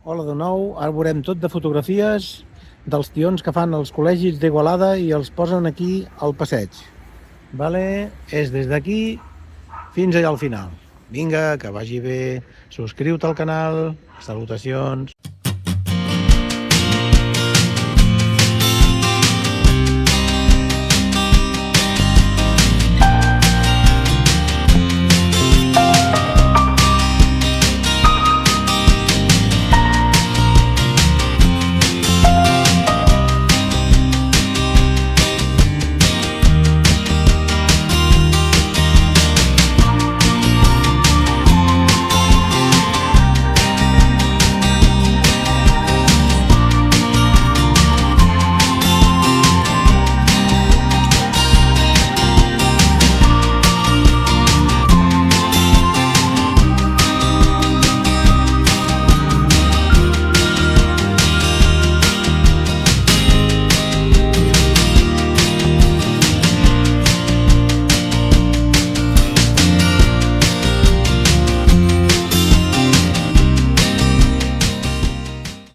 Hola de nou, ara veurem tot de fotografies dels tions que fan els col·legis d'Igualada i els posen aquí al passeig. Vale? És des d'aquí fins allà al final. Vinga, que vagi bé, subscriu-te al canal, salutacions.